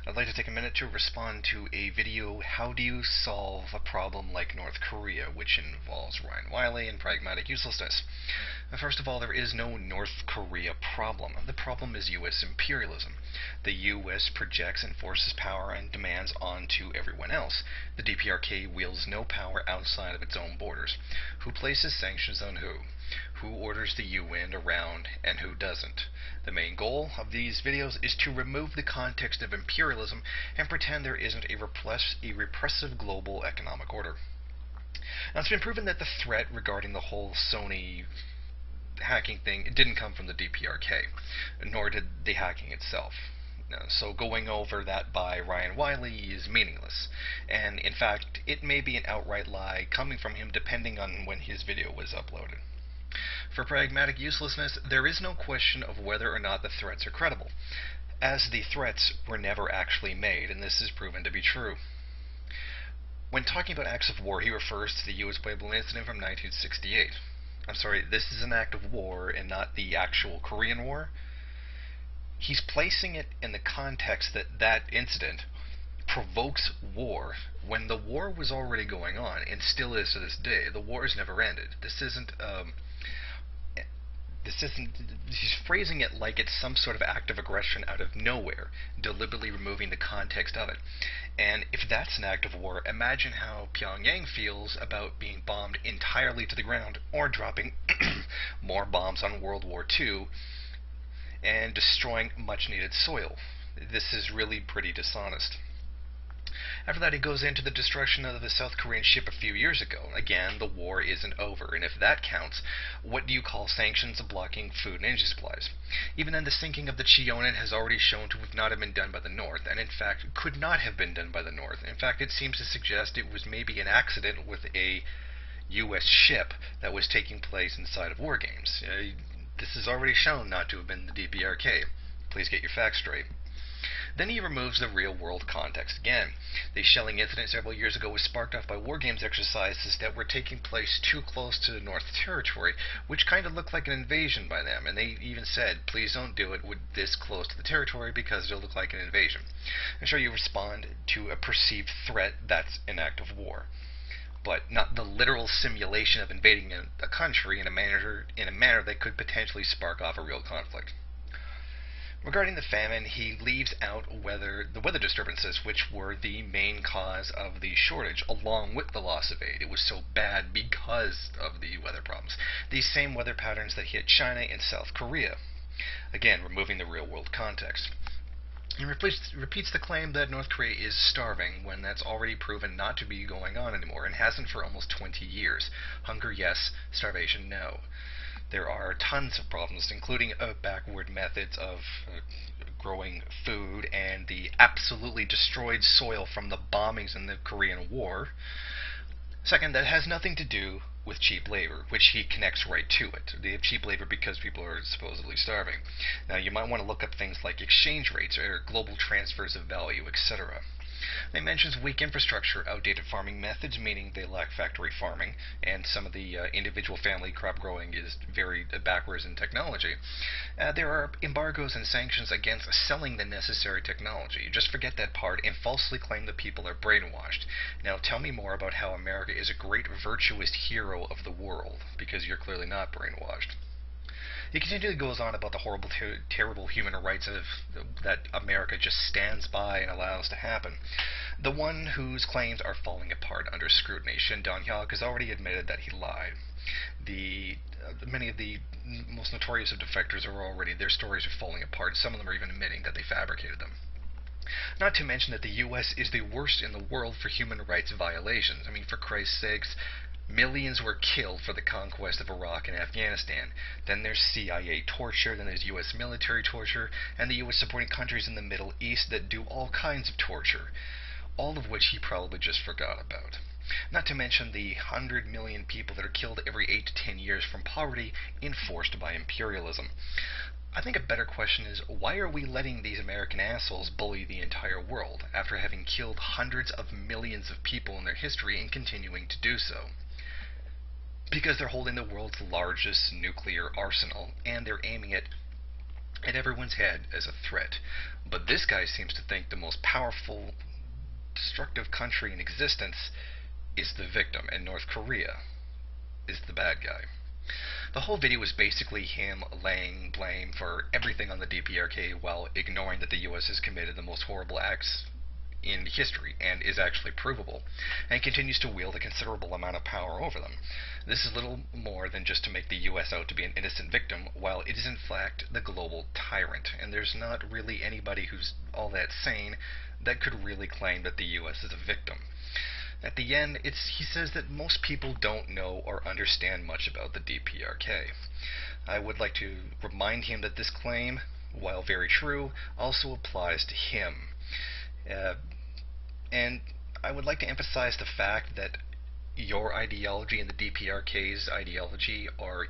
I'd like to take a minute to respond to a video, how do you solve a problem like North Korea, which involves Ryan Wiley and pragmatic uselessness. First of all, there is no North Korea problem. The problem is U.S. imperialism. The U.S. projects and forces power and demands onto everyone else. The DPRK wields no power outside of its own borders. Who places sanctions on who? Who orders the UN around and who doesn't? The main goal of these videos is to remove the context of imperialism and pretend there isn't a repressive global economic order. Now, it's been proven that the threat regarding the whole Sony hacking thing didn't come from the DPRK, nor did the hacking itself. So going over that by Ryan Wiley is meaningless, and in fact it may be an outright lie coming from him depending on when his video was uploaded. For pragmatic uselessness, there is no question of whether or not the threats are credible, as the threats were never actually made, and this is proven to be true. When talking about acts of war, he refers to the U.S. Pueblo incident from 1968. I'm sorry, this is an act of war and not the actual Korean War. He's placing it in the context that that incident provokes war when the war was already going on and still is to this day. The war has never ended. This isn't, he's phrasing it like it's some sort of act of aggression out of nowhere, deliberately removing the context of it. And if that's an act of war, imagine how Pyongyang feels about being bombed entirely to the ground or dropping more bombs on World War II and destroying much needed soil. This is really pretty dishonest. After that, he goes into the destruction of the South Korean ship a few years ago. Again, the war isn't over, and if that counts, what do you call sanctions blocking food and energy supplies? Even then, the sinking of the Cheonan has already shown to have not have been done by the North, and in fact could not have been done by the North. In fact, it seems to suggest it was maybe an accident with a U.S. ship that was taking place inside of war games. This is already shown not to have been the DPRK. Please get your facts straight. Then he removes the real-world context again. The shelling incident several years ago was sparked off by war games exercises that were taking place too close to the North Territory, which kind of looked like an invasion by them, and they even said, please don't do it this close to the territory because it'll look like an invasion. And sure, you respond to a perceived threat, that's an act of war, but not the literal simulation of invading a country in a manner that could potentially spark off a real conflict. Regarding the famine, he leaves out the weather disturbances, which were the main cause of the shortage, along with the loss of aid. It was so bad because of the weather problems. These same weather patterns that hit China and South Korea. Again, removing the real-world context. He repeats the claim that North Korea is starving when that's already proven not to be going on anymore and hasn't for almost 20 years. Hunger, yes. Starvation, no. There are tons of problems, including backward methods of growing food and the absolutely destroyed soil from the bombings in the Korean War. Second, that has nothing to do with cheap labor, which he connects right to it. They have cheap labor because people are supposedly starving. Now, you might want to look up things like exchange rates or global transfers of value, etc. He mentions weak infrastructure, outdated farming methods, meaning they lack factory farming, and some of the individual family crop growing is very backwards in technology. There are embargoes and sanctions against selling the necessary technology. Just forget that part and falsely claim that people are brainwashed. Now tell me more about how America is a great virtuous hero of the world, because you're clearly not brainwashed. He continually goes on about the horrible, terrible human rights that America just stands by and allows to happen. The one whose claims are falling apart under scrutiny, Shin Dong-hyuk, has already admitted that he lied. Many of the most notorious of defectors their stories are falling apart. Some of them are even admitting that they fabricated them. Not to mention that the U.S. is the worst in the world for human rights violations. I mean, for Christ's sakes, millions were killed for the conquest of Iraq and Afghanistan. Then there's CIA torture, then there's U.S. military torture, and the U.S. supporting countries in the Middle East that do all kinds of torture, all of which he probably just forgot about. Not to mention the 100 million people that are killed every 8 to 10 years from poverty enforced by imperialism. I think a better question is, why are we letting these American assholes bully the entire world after having killed hundreds of millions of people in their history and continuing to do so? Because they're holding the world's largest nuclear arsenal, and they're aiming it in everyone's head as a threat. But this guy seems to think the most powerful, destructive country in existence is the victim, and North Korea is the bad guy. The whole video was basically him laying blame for everything on the DPRK while ignoring that the US has committed the most horrible acts in history and is actually provable, and continues to wield a considerable amount of power over them. This is little more than just to make the US out to be an innocent victim, while it is in fact the global tyrant, and there's not really anybody who's all that sane that could really claim that the US is a victim. At the end, he says that most people don't know or understand much about the DPRK. I would like to remind him that this claim, while very true, also applies to him. And I would like to emphasize the fact that your ideology and the DPRK's ideology are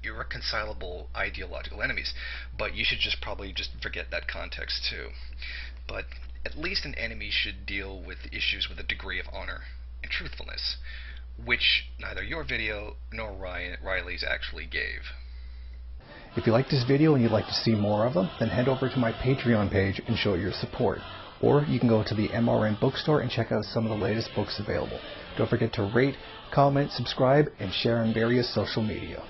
irreconcilable ideological enemies, but you should probably forget that context too. But at least an enemy should deal with issues with a degree of honor and truthfulness, which neither your video nor Riley's actually gave. If you like this video and you'd like to see more of them, then head over to my Patreon page and show your support. Or you can go to the MRN bookstore and check out some of the latest books available. Don't forget to rate, comment, subscribe, and share on various social media.